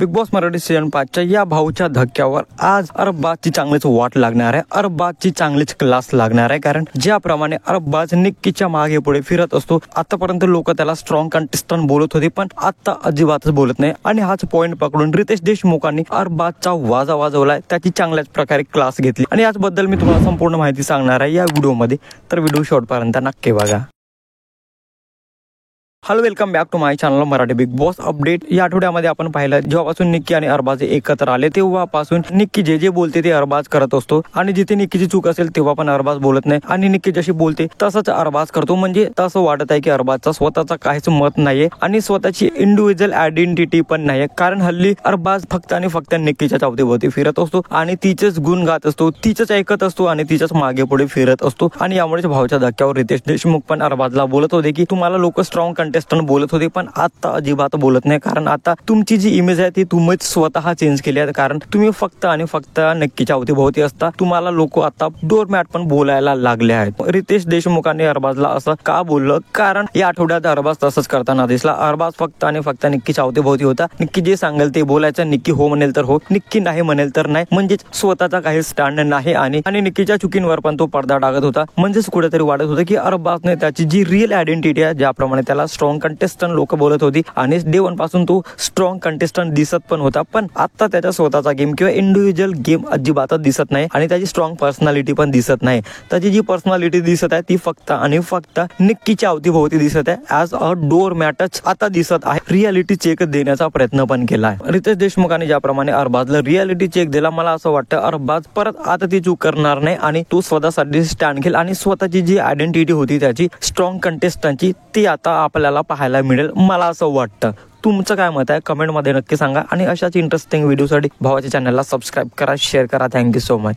Big boss Marathi season 5च्या या भाऊच्या धक्क्यावर आज अरबाजची चांगलीच वाट लागणार आहे। अरबाजची चांगलीच क्लास लागणार आहे, कारण ज्याप्रमाणे अरबाज निक्कीच्या मागे पुढे फिरत असतो, आतापर्यंत लोक त्याला स्ट्रॉंग कंटेस्टंट बोलत होते, पण आता अजिबातच बोलत नाही। आणि हाच पॉइंट पकडून रितेश देशमुखांनी अरबाजचा वाजा वाजवलाय, त्याची चांगल्याच प्रकारे क्लास घेतली आणि याचबद्दल मी तुम्हाला संपूर्ण माहिती सांगणार आहे या व्हिडिओमध्ये, तर व्हिडिओ शेवटपर्यंत नक्की बघा। Hello, welcome back to my channel Marathi Bigg Boss update. या आठवड्यामध्ये आपण पाहिलं, जेव्हापासून निक्की आणि अरबाज एकत्र आले तेव्हापासून निक्की जे बोलते ते अरबाज करत असतो आणि जिथे निक्कीची चूक असेल तेव्हा पण अरबाज बोलत नाही आणि निक्की जशी बोलते तसंच अरबाज करतो। म्हणजे तसं वाटत आहे की अरबाजचा स्वतःचा काहीच मत नाहीये आणि स्वतःची इंडिव्हिज्युअल आयडेंटिटी पण नाहीये, कारण हल्ली अरबाज फक्त आणि फक्त निक्कीच्या चावतीभोवती फिरत असतो आणि तिचेच गुण गात असतो, तिचंच ऐकत असतो आणि तिच्याच मागे पुढे फिरत असतो। आणि यामुळेच भाऊच्या धक्क्यावर रितेश देशमुख पण अरबाजला बोलत होते की तुम्हाला लोक स्ट्रॉंग कंटेस्टंट बोलत होते, पण आता अजिबात बोलत नाही, कारण आता तुमची जी इमेज आहे ती तुम्हीच स्वतः चेंज केली आहे। कारण तुम्ही फक्त आणि फक्त नक्कीच्या अवतीभोवती असता, तुम्हाला लोक आता डोरमॅट पण बोलायला लागले आहेत। रितेश देशमुखांनी अरबाजला असं का बोललं, कारण या आठवड्यात अरबाज तसंच करताना दिसला। अरबाज फक्त आणि फक्त निक्कीच्या अवतीभोवती होता, निक्की जे सांगेल ते बोलायचं, निक्की हो म्हणेल तर हो, निक्की नाही म्हणेल तर नाही, म्हणजेच स्वतःचा काही स्टँड नाही। आणि निक्कीच्या चुकींवर पण तो पडदा टाकत होता, म्हणजेच कुठेतरी वाटत होतं की अरबाजने त्याची जी रिअल आयडेंटिटी आहे, ज्याप्रमाणे त्याला स्ट्रॉंग कंटेस्टंट लोक बोलत होती आणि डे वन पासून तो स्ट्रॉंग कंटेस्टंट दिसत पण होता, पण आता त्याचा स्वतःचा गेम किंवा इंडिव्हिज्युअल गेम अजिबातच दिसत नाही आणि त्याची स्ट्रॉंग पर्सनॅलिटी पण दिसत नाही। त्याची जी पर्सनॅलिटी दिसत आहे ती फक्त आणि फक्त निक्कीच्या अवतीभोवती दिसत आहे, ॲज अ डोर मॅटच आता दिसत आहे। रियालिटी चेक देण्याचा प्रयत्न पण केला आहे रितेश देशमुखाने, ज्याप्रमाणे अरबाजला रियालिटी चेक दिला। मला असं वाटतं अरबाज परत आता ती चूक करणार नाही आणि तो स्वतःसाठी स्टँड घेईल आणि स्वतःची जी आयडेंटिटी होती त्याची स्ट्रॉंग कंटेस्टंटची ती आता आपल्याला पाहायला मिळेल, मला असं वाटतं। तुमचं काय मत आहे कमेंटमध्ये नक्की सांगा आणि अशाच इंटरेस्टिंग व्हिडिओसाठी भावाच्या चॅनलला सबस्क्राईब करा, शेअर करा। Thank you so much.